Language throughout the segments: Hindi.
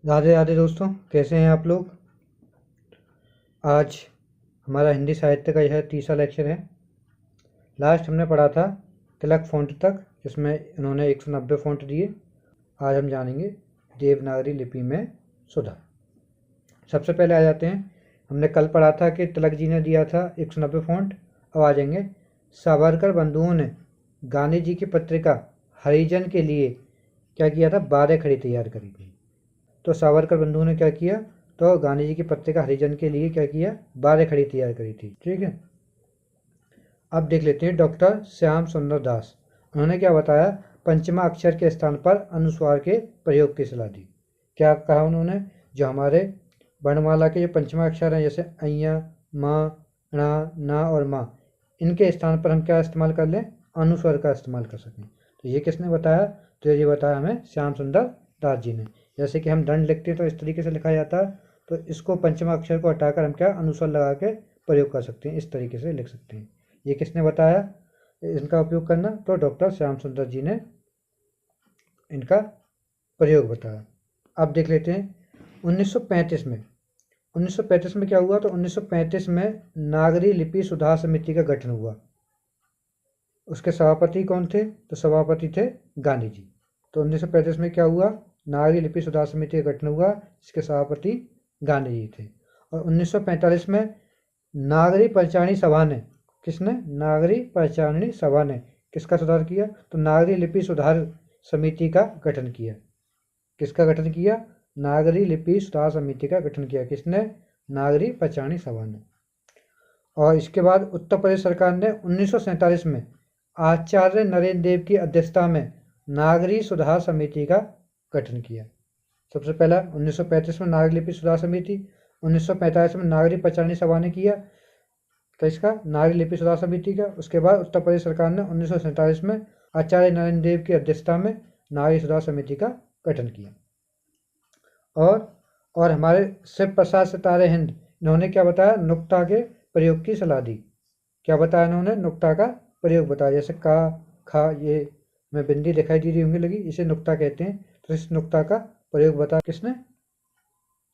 राधे राधे दोस्तों, कैसे हैं आप लोग। आज हमारा हिंदी साहित्य का यह तीसरा लेक्चर है। लास्ट हमने पढ़ा था तिलक फ़ॉन्ट तक, जिसमें इन्होंने 190 फ़ॉन्ट दिए। आज हम जानेंगे देवनागरी लिपि में सुधार। सबसे पहले आ जाते हैं, हमने कल पढ़ा था कि तिलक जी ने दिया था 190 फ़ॉन्ट। अब आ जाएंगे, सावरकर बंधुओं ने गांधी जी की पत्रिका हरिजन के लिए क्या किया था, 12 खड़ी तैयार करी थी। तो सावरकर बंधुओं ने क्या किया, तो गांधी जी की पत्रिका हरिजन के लिए क्या किया, 12 खड़ी तैयार करी थी। ठीक है, अब देख लेते हैं डॉक्टर श्याम सुंदर दास। उन्होंने क्या बताया, पंचमा अक्षर के स्थान पर अनुस्वार के प्रयोग की सलाह दी। क्या कहा उन्होंने, जो हमारे वर्णमाला के जो पंचमा अक्षर हैं, जैसे अय्या, माँ, णा, ना और माँ, इनके स्थान पर हम क्या इस्तेमाल कर लें, अनुस्वर का इस्तेमाल कर सकें। तो ये किसने बताया, तो ये बताया हमें श्याम सुंदर दास जी ने। जैसे कि हम दंड लिखते हैं तो इस तरीके से लिखा जाता है, तो इसको पंचमा अक्षर को हटाकर हम क्या अनुस्वर लगा के प्रयोग कर सकते हैं, इस तरीके से लिख सकते हैं। ये किसने बताया इनका उपयोग करना, तो डॉक्टर श्याम सुंदर जी ने इनका प्रयोग बताया। अब देख लेते हैं 1935 में 1935 में क्या हुआ, तो 1935 में नागरी लिपि सुधार समिति का गठन हुआ। उसके सभापति कौन थे, तो सभापति थे गांधी जी। तो 1935 में क्या हुआ, नागरी लिपि सुधार समिति का गठन हुआ, इसके सभापति गांधी जी थे। और 1945 में नागरी परिचालनी सभा ने, किसने, नागरी परिचालनी सभा ने किसका सुधार किया, तो नागरी लिपि सुधार समिति का गठन किया। किसका गठन किया, नागरी लिपि सुधार समिति का गठन किया। किसने, नागरी परिचालनी सभा ने। और इसके बाद उत्तर प्रदेश सरकार ने 1947 में आचार्य नरेंद्र देव की अध्यक्षता में नागरी सुधार समिति का गठन किया। सबसे पहला 1935 में नागरी लिपि सुधार समिति, 1945 में नागरी परिचालनी सभा ने किया, तो इसका नागरी लिपि सुधार समिति का। उसके बाद उत्तर प्रदेश सरकार ने 1947 में आचार्य नरेंद्र देव की अध्यक्षता में नागरी सुधार समिति का गठन किया। और हमारे शिव प्रसाद सितारे हिंद, इन्होंने क्या बताया, नुक्ता के प्रयोग की सलाह दी। क्या बताया इन्होंने, नुक्ता का प्रयोग बताया। जैसे का, खा, ये में बिंदी दिखाई दे रही होंगी लगी, इसे नुक्ता कहते हैं। तो इस नुक्ता का प्रयोग बताया किसने,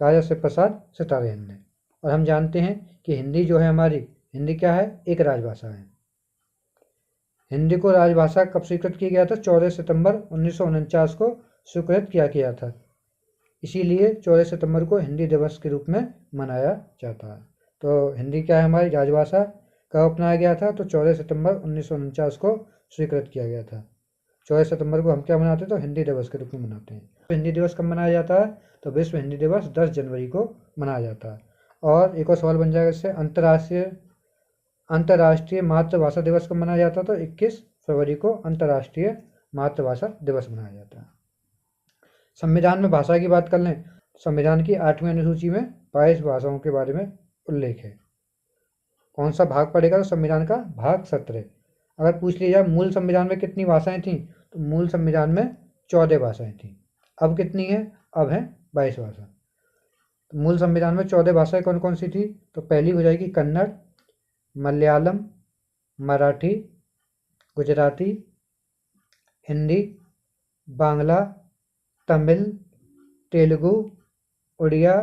राजा शिव प्रसाद सितारे हिंद ने। और हम जानते हैं कि हिंदी जो है हमारी, हिंदी क्या है, एक राजभाषा है। हिंदी को राजभाषा कब स्वीकृत किया गया था, 14 सितंबर 1949 को स्वीकृत किया गया था। इसीलिए 14 सितंबर को हिंदी दिवस के रूप में मनाया जाता है। तो हिंदी क्या है हमारी राजभाषा, कब अपनाया गया था, तो 14 सितंबर 1949 को स्वीकृत किया गया था। 14 सितंबर को हम क्या मनाते हैं, तो हिंदी दिवस के रूप में मनाते हैं। तो हिंदी दिवस कब मनाया जाता है, तो विश्व हिंदी दिवस 10 जनवरी को मनाया जाता है। और एक और सवाल बन जाएगा इससे, अंतर्राष्ट्रीय मातृभाषा दिवस कब मनाया जाता है, तो 21 फरवरी को अंतर्राष्ट्रीय मातृभाषा दिवस मनाया जाता है। संविधान में भाषा की बात कर लें, संविधान की 8वीं अनुसूची में 22 भाषाओं के बारे में उल्लेख है। कौन सा भाग पड़ेगा, तो संविधान का भाग 17। अगर पूछ लिया जाए मूल संविधान में कितनी भाषाएं थीं, तो मूल संविधान में 14 भाषाएं थीं। अब कितनी है, अब है 22 भाषा। तो मूल संविधान में 14 भाषाएं कौन कौन सी थी, तो पहली हो जाएगी कन्नड़, मलयालम, मराठी, गुजराती, हिंदी, बांग्ला, तमिल, तेलुगु, उड़िया,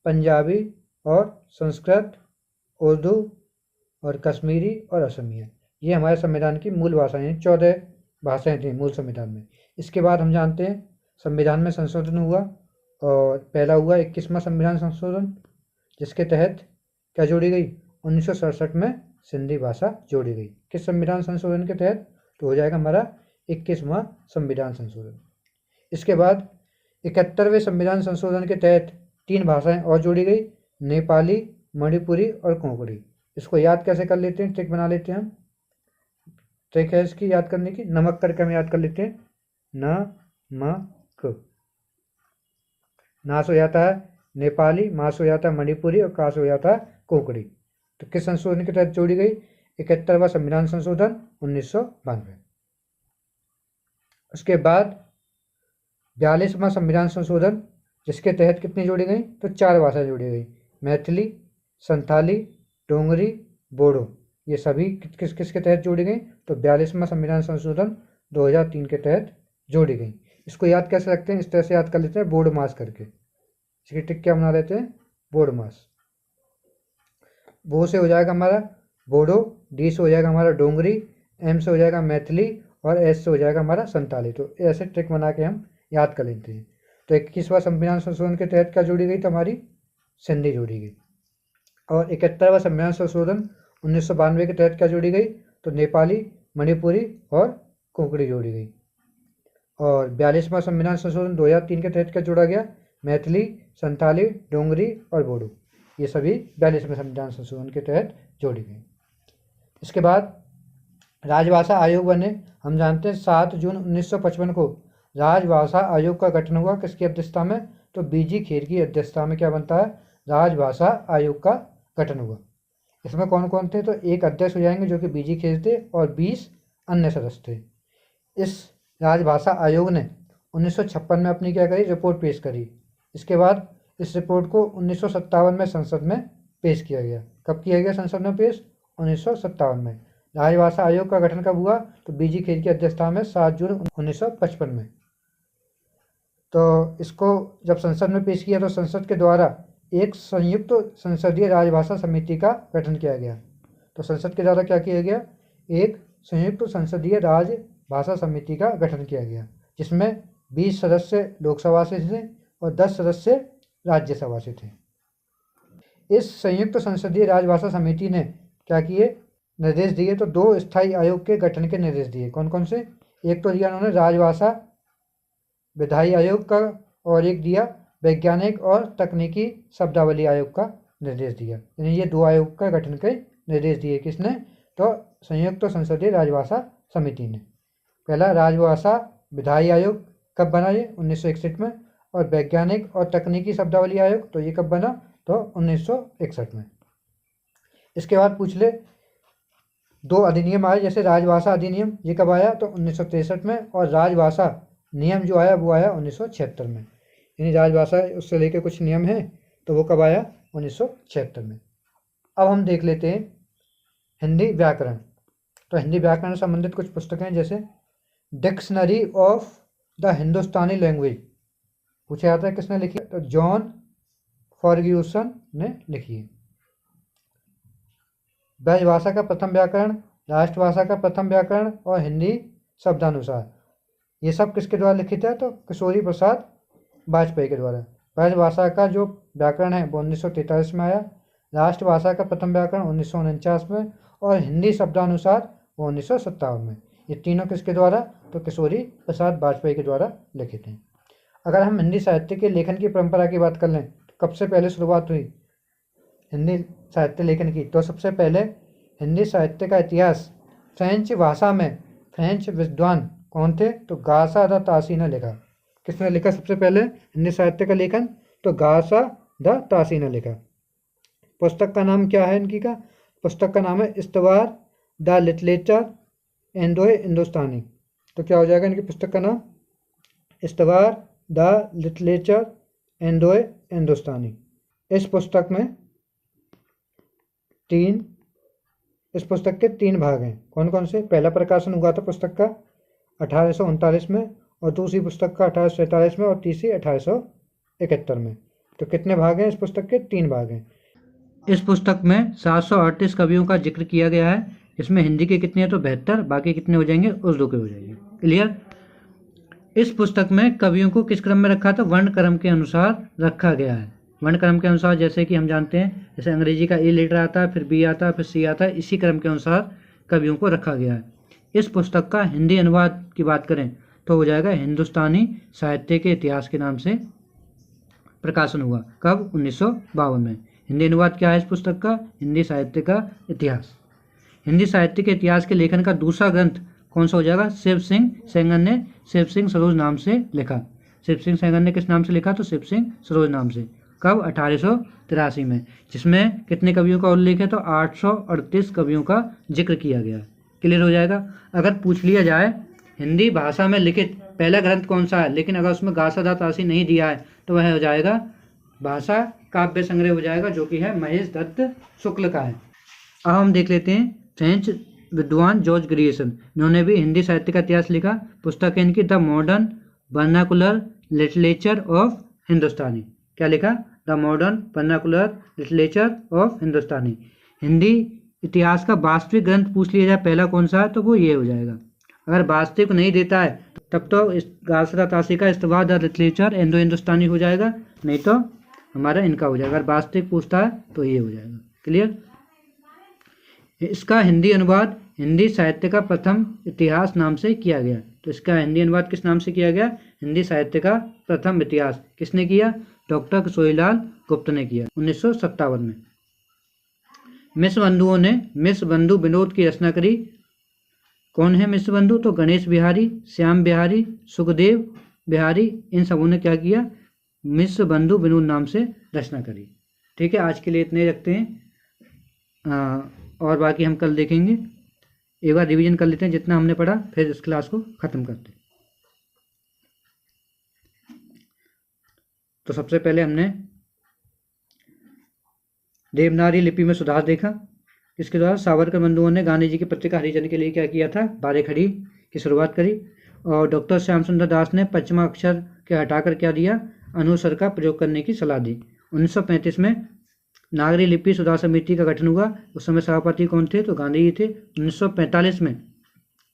पंजाबी और संस्कृत, उर्दू और कश्मीरी और असमिया। ये हमारे संविधान की मूल भाषाएं हैं। 14 भाषाएं थी मूल संविधान में। इसके बाद हम जानते हैं संविधान में संशोधन हुआ, और पहला हुआ 21वां संविधान संशोधन, जिसके तहत क्या जोड़ी गई, 1967 में सिंधी भाषा जोड़ी गई। किस संविधान संशोधन के तहत, तो हो जाएगा हमारा 21वां संविधान संशोधन। इसके बाद 71वें संविधान संशोधन के तहत 3 भाषाएं और जोड़ी गई, नेपाली, मणिपुरी और कोंकणी। इसको याद कैसे कर लेते हैं, ट्रिक बना लेते हैं हम। ट्रिक है इसकी याद करने की, नमक करके हम याद कर लेते हैं, न म क। नास हो जाता है नेपाली, मास हो जाता है मणिपुरी और कास हो जाता है कोंकणी। तो किस संशोधन के तहत जोड़ी गई, 71वां संविधान संशोधन 1992। उसके बाद 42वां संविधान संशोधन, जिसके तहत कितनी जोड़ी गई, तो 4 भाषाएं जोड़ी गई, मैथिली, संथाली, डोंगरी, बोडो। ये सभी किस किस के तहत जोड़ी गई, तो 42वां संविधान संशोधन 2003 के तहत जोड़ी गई। इसको याद कैसे रखते हैं, इस तरह से याद कर लेते हैं बोर्ड मास करके। इसकी टिक क्या बना लेते हैं, बोर्ड मास। बो से हो जाएगा हमारा बोडो, डी से हो जाएगा हमारा डोंगरी, एम से हो जाएगा मैथिली और एस से हो जाएगा हमारा संताली। तो ऐसे ट्रिक बना के हम याद कर लेते हैं। तो 21वां संविधान संशोधन के तहत क्या जोड़ी गई, तो हमारी सिंधी जोड़ी गई। और 71वां संविधान संशोधन 1992 के तहत क्या जोड़ी गई, तो नेपाली, मणिपुरी और कोंकणी जोड़ी गई। और 42वां संविधान संशोधन 2003 के तहत क्या जोड़ा गया, मैथिली, संताली, डोंगरी और बोडो। ये सभी 42वें संविधान संशोधन के तहत जोड़ी गई। इसके बाद राजभाषा आयोग बने। हम जानते हैं 7 जून 1955 को राजभाषा आयोग का गठन हुआ। किसकी अध्यक्षता में, तो बीजी खेर की अध्यक्षता में क्या बनता है, राजभाषा आयोग का गठन हुआ। इसमें कौन कौन थे, तो एक अध्यक्ष हो जाएंगे जो कि बीजी खेर थे और 20 अन्य सदस्य थे। इस राजभाषा आयोग ने 1956 में अपनी क्या करी, रिपोर्ट पेश करी। इसके बाद इस रिपोर्ट को 1957 में संसद में पेश किया गया। कब किया गया संसद में पेश, 1957 में। राजभाषा आयोग का गठन कब हुआ, तो बीजी खेर की अध्यक्षता में 7 जून 1955 में। तो इसको जब संसद में पेश किया तो संसद के द्वारा एक संयुक्त संसदीय राजभाषा समिति का गठन किया गया। तो संसद के द्वारा क्या किया गया, एक संयुक्त संसदीय राजभाषा समिति का गठन किया गया, जिसमें 20 सदस्य लोकसभा से थे और 10 सदस्य राज्यसभा से थे। इस संयुक्त संसदीय राजभाषा समिति ने क्या किए, निर्देश दिए, तो 2 स्थायी आयोग के गठन के निर्देश दिए। कौन कौन से, एक तो दिया उन्होंने राजभाषा विधायी आयोग का और एक दिया वैज्ञानिक और तकनीकी शब्दावली आयोग का निर्देश दिया। यानी ये 2 आयोग का गठन के निर्देश दिए। किसने, तो संयुक्त संसदीय राजभाषा समिति ने। पहला राजभाषा विधायी आयोग कब बना, ये 1961 में। और वैज्ञानिक और तकनीकी शब्दावली आयोग तो ये कब बना, तो 1961 में। इसके बाद पूछ ले 2 अधिनियम आए, जैसे राजभाषा अधिनियम, ये कब आया, तो 1963 में। और राजभाषा नियम जो आया वो आया 1976 में। यानी राजभाषा उससे लेके कुछ नियम हैं, तो वो कब आया, 1976 में। अब हम देख लेते हैं हिंदी व्याकरण। तो हिंदी व्याकरण से संबंधित कुछ पुस्तकें, जैसे dictionary of the Hindustani language पूछा जाता है किसने लिखी है, तो जॉन फर्ग्यूसन ने लिखी है। ब्रजभाषा का प्रथम व्याकरण, राष्ट्रभाषा का प्रथम व्याकरण और हिंदी शब्दानुसार, ये सब किसके द्वारा लिखित है, तो किशोरी प्रसाद वाजपेयी के द्वारा। ब्रजभाषा का जो व्याकरण है वो 1943 में आया, राष्ट्रभाषा का प्रथम व्याकरण 1949 में और हिंदी शब्दानुसार वो 1957 में। ये तीनों किसके द्वारा, तो किशोरी प्रसाद वाजपेयी के द्वारा लिखित हैं। अगर हम हिंदी साहित्य के लेखन की परंपरा की बात कर लें, तो कब से पहले शुरुआत हुई हिंदी साहित्य लेखन की, तो सबसे पहले हिंदी साहित्य का इतिहास फ्रेंच भाषा में फ्रेंच विद्वान कौन थे, तो गासा द तासी ने लिखा। किसने लिखा सबसे पहले हिंदी साहित्य का लेखन, तो गासा द तासी ने लिखा। पुस्तक का नाम क्या है इनकी का, पुस्तक का नाम है इस्तवार द लिटरेचर इंडो हिंदुस्तानी। तो क्या हो जाएगा इनकी पुस्तक का नाम, इस्तवार द लिटरेचर इंडो हिंदुस्तानी। इस पुस्तक के 3 भाग हैं। कौन कौन से, पहला प्रकाशन हुआ था पुस्तक का 1839 में और दूसरी पुस्तक का 1847 में और तीसरी 1871 में। तो कितने भाग हैं इस पुस्तक के, 3 भाग हैं। इस पुस्तक में 738 कवियों का जिक्र किया गया है। इसमें हिंदी के कितने हैं, तो 72, बाकी कितने हो जाएंगे, उर्दू के हो जाएंगे। क्लियर। इस पुस्तक में कवियों को किस क्रम में रखा था, वर्ण क्रम के अनुसार रखा गया है। वर्ण क्रम के अनुसार, जैसे कि हम जानते हैं, जैसे अंग्रेजी का ए लेटर आता है, फिर बी आता है, फिर सी आता है, इसी क्रम के अनुसार कवियों को रखा गया है। इस पुस्तक का हिंदी अनुवाद की बात करें तो हो जाएगा हिंदुस्तानी साहित्य के इतिहास के नाम से प्रकाशन हुआ। कब, 1952 में। हिंदी अनुवाद क्या है इस पुस्तक का, हिंदी साहित्य का इतिहास। हिंदी साहित्य के इतिहास के लेखन का दूसरा ग्रंथ कौन सा हो जाएगा, शिव सिंह सेंगर ने शिव सिंह सरोज नाम से लिखा। शिव सिंह सेंगर ने किस नाम से लिखा, तो शिव सिंह सरोज नाम से। कब, 1883 में। जिसमें कितने कवियों का उल्लेख है, तो 838 कवियों का जिक्र किया गया। क्लियर हो जाएगा। अगर पूछ लिया जाए हिंदी भाषा में लिखित पहला ग्रंथ कौन सा है, लेकिन अगर उसमें गासा दा तासी नहीं दिया है, तो वह हो जाएगा भाषा काव्य संग्रह हो जाएगा, जो कि है महेश दत्त शुक्ल का है। अब हम देख लेते हैं फ्रेंच विद्वान जॉर्ज ग्रियर्सन, इन्होंने भी हिंदी साहित्य का इतिहास लिखा। पुस्तक है इनकी the modern vernacular literature of Hindustani. क्या लिखा? The modern vernacular literature of Hindustani. Hindi इतिहास का वास्तविक ग्रंथ पूछ लिया जाए पहला कौन सा है, तो वो ये हो जाएगा। अगर वास्तविक नहीं देता है तब तो गासरा तासी का इस्तवा द लिटरेचर इंडो हिंदुस्तानी हो जाएगा, नहीं तो हमारा इनका हो जाएगा। अगर वास्तविक पूछता है तो ये हो जाएगा। क्लियर? इसका हिंदी अनुवाद हिंदी साहित्य का प्रथम इतिहास नाम से किया गया। तो इसका हिंदी अनुवाद किस नाम से किया गया? हिंदी साहित्य का प्रथम इतिहास। किसने किया? डॉक्टर किशोरीलाल गुप्त ने किया 1957 में। मिश्र बंधुओं ने मिश्र बंधु विनोद की रचना करी। कौन है मिश्र बंधु? तो गणेश बिहारी, श्याम बिहारी, सुखदेव बिहारी, इन सबों ने क्या किया? मिश्र बंधु विनोद नाम से रचना करी। ठीक है, आज के लिए इतने रखते हैं और बाकी हम कल देखेंगे। एक बार रिवीजन कर लेते हैं जितना हमने पढ़ा, फिर इस क्लास को ख़त्म करते हैं। तो सबसे पहले हमने देवनागरी लिपि में सुधार देखा। इसके द्वारा सावरकर बंधुओं ने गांधी जी की पत्रिका हरिजन के लिए क्या किया था? बारेखड़ी की शुरुआत करी। और डॉक्टर श्याम सुंदर दास ने पश्चिमा अक्षर के हटाकर क्या दिया? अनुस्वर का प्रयोग करने की सलाह दी। 1935 में नागरी लिपि सुधार समिति का गठन हुआ। उस समय सभापति कौन थे? तो गांधी जी थे। 1945 में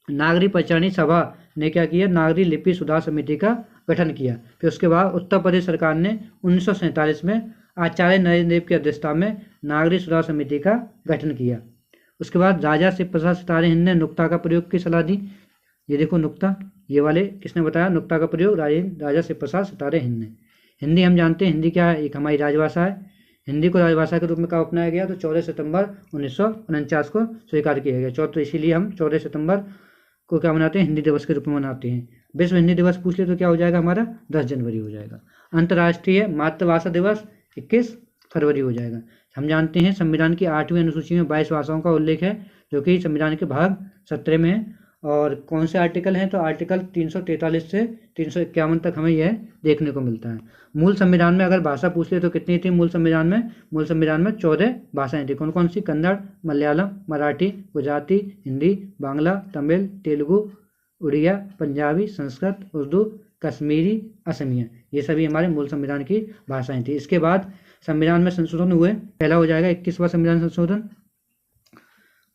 नागरी पंचायती सभा ने क्या किया? नागरी लिपि सुधार समिति का गठन किया। फिर उसके बाद उत्तर प्रदेश सरकार ने 1947 में आचार्य नरेंद्र देव की अध्यक्षता में नागरी सुधार समिति का गठन किया। उसके बाद राजा शिव प्रसाद सितारे हिंद ने नुक्ता का प्रयोग की सलाह दी। ये देखो नुक्ता, ये वाले किसने बताया? नुक्ता का प्रयोग राजा शिव प्रसाद सितारे हिंद ने। हिंदी हम जानते हैं, हिंदी क्या है? एक हमारी राजभाषा है। हिंदी को राजभाषा के रूप में कब अपनाया गया? तो 14 सितंबर 1949 को स्वीकार किया गया। तो इसीलिए हम 14 सितंबर को क्या मनाते हैं? हिंदी दिवस के रूप में मनाते हैं। विश्व हिंदी दिवस पूछ ले तो क्या हो जाएगा हमारा? 10 जनवरी हो जाएगा। अंतर्राष्ट्रीय मातृभाषा दिवस 21 फरवरी हो जाएगा। हम जानते हैं संविधान की 8वीं अनुसूची में 22 भाषाओं का उल्लेख है, जो कि संविधान के भाग 17 में है। और कौन से आर्टिकल हैं? तो आर्टिकल 343 से 351 तक हमें यह देखने को मिलता है। मूल संविधान में अगर भाषा पूछ ले तो कितनी थी मूल संविधान में? मूल संविधान में 14 भाषाएं थी। कौन कौन सी? कन्नड़, मलयालम, मराठी, गुजराती, हिंदी, बांग्ला, तमिल, तेलुगु, उड़िया, पंजाबी, संस्कृत, उर्दू, कश्मीरी, असमिया, ये सभी हमारे मूल संविधान की भाषाएं थी। इसके बाद संविधान में संशोधन हुए। पहला हो जाएगा 21वां संविधान संशोधन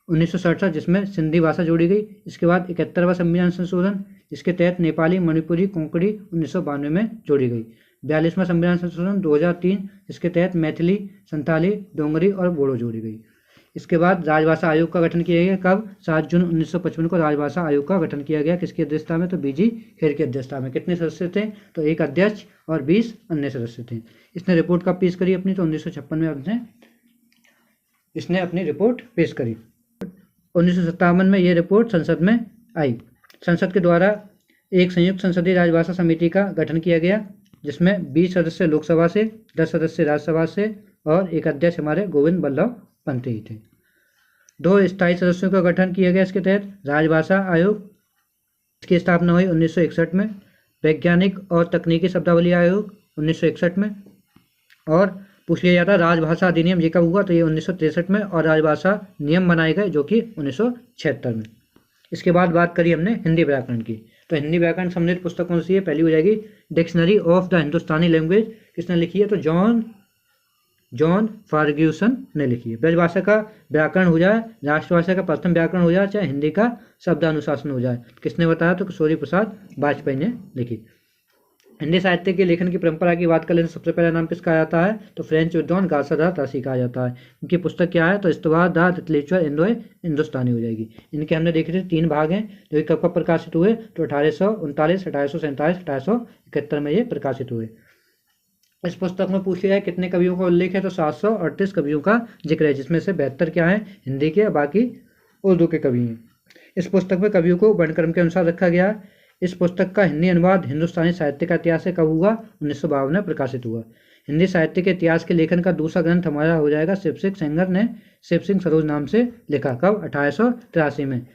1967, जिसमें सिंधी भाषा जोड़ी गई। इसके बाद 71वां संविधान संशोधन, इसके तहत नेपाली, मणिपुरी, कोंकणी 1992 में जोड़ी गई। 42वां संविधान संशोधन 2003, इसके तहत मैथिली, संथाली, डोंगरी और बोडो जोड़ी गई। इसके बाद राजभाषा आयोग का गठन किया गया। कब? 7 जून 1955 को राजभाषा आयोग का गठन किया गया। किसकी अध्यक्षता में? तो बीजी खेर की अध्यक्षता में। कितने सदस्य थे? तो एक अध्यक्ष और 20 अन्य सदस्य थे। इसने रिपोर्ट कब पेश करी अपनी? तो 1956 में इसने अपनी रिपोर्ट पेश करी। 1957 में ये रिपोर्ट संसद में आई। संसद के द्वारा एक संयुक्त संसदीय राजभाषा समिति का गठन किया गया, जिसमें 20 सदस्य लोकसभा से, 10 सदस्य राज्यसभा से और एक अध्यक्ष हमारे गोविंद बल्लभ पंत ही थे। 2 स्थायी सदस्यों का गठन किया गया इसके तहत। राजभाषा आयोग, इसकी स्थापना हुई 1961 में। वैज्ञानिक और तकनीकी शब्दावली आयोग 1961 में। और पूछ लिया जाता राजभाषा अधिनियम ये कब हुआ? तो ये 1963 में। और राजभाषा नियम बनाए गए जो कि 1976 में। इसके बाद बात करी हमने हिंदी व्याकरण की। तो हिंदी व्याकरण संबंधित पुस्तक कौन सी है? पहली हो जाएगी dictionary of the Hindustani language. किसने लिखी है? तो जॉन फर्ग्यूसन ने लिखी है। ब्रजभाषा का व्याकरण हो जाए, राष्ट्रभाषा का प्रथम व्याकरण हो जाए, चाहे हिंदी का शब्दानुशासन हो जाए, किसने बताया? तो किशोरी प्रसाद वाजपेयी ने लिखी। हिंदी साहित्य के लेखन की परंपरा की बात कर लें तो सबसे पहला नाम किसका आता है? तो फ्रेंच विद्वान गासरा तासी कहा जाता है। इनकी पुस्तक क्या है? तो इस्तवा द लिटरेचर इंडो हिंदुस्तानी हो जाएगी। इनके हमने देखे थे 3 भाग हैं, जो कब कब प्रकाशित हुए? तो 1839, 1847, 1871 में ये प्रकाशित हुए। इस पुस्तक में पूछ लिया है कितने कवियों का उल्लेख है? तो 738 कवियों का जिक्र है, जिसमें से 72 क्या है? हिंदी के, बाकी उर्दू के कवि हैं। इस पुस्तक में कवियों को वर्णक्रम के अनुसार रखा गया है। इस पुस्तक का हिंदी अनुवाद हिंदुस्तानी साहित्य का इतिहास कब हुआ? 1952 में प्रकाशित हुआ। हिंदी साहित्य के इतिहास के लेखन का दूसरा ग्रंथ हमारा हो जाएगा शिव सिंह सेंगर ने शिव सिंह सरोज नाम से लिखा। कब? 1883 में।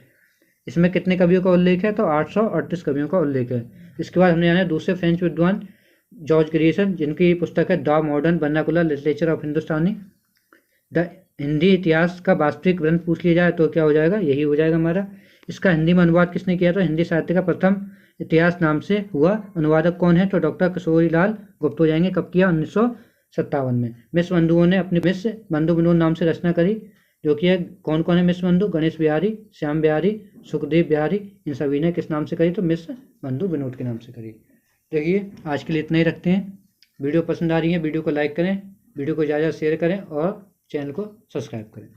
इसमें कितने कवियों का उल्लेख है? तो 838 कवियों का उल्लेख है। इसके बाद हमने जाना दूसरे फ्रेंच विद्वान जॉर्ज ग्रियर्सन, जिनकी पुस्तक है the modern vernacular literature of Hindustani. The Hindi इतिहास का वास्तविक ग्रंथ पूछ लिया जाए तो क्या हो जाएगा? यही हो जाएगा हमारा। इसका हिंदी में अनुवाद किसने किया? तो हिंदी साहित्य का प्रथम इतिहास नाम से हुआ। अनुवादक कौन है? तो डॉक्टर किशोरीलाल गुप्त हो जाएंगे। कब किया? 1957 में। मिस बंधुओं ने अपनी मिस बंधु विनोद नाम से रचना करी, जो कि है कौन कौन है मिस बंधु? गणेश बिहारी, श्याम बिहारी, सुखदेव बिहारी, इन सभी ने किस नाम से करी? तो मिस बंधु विनोद के नाम से करी। देखिए आज के लिए इतना ही रखते हैं। वीडियो पसंद आ रही है वीडियो को लाइक करें, वीडियो को ज़्यादा शेयर करें और चैनल को सब्सक्राइब करें।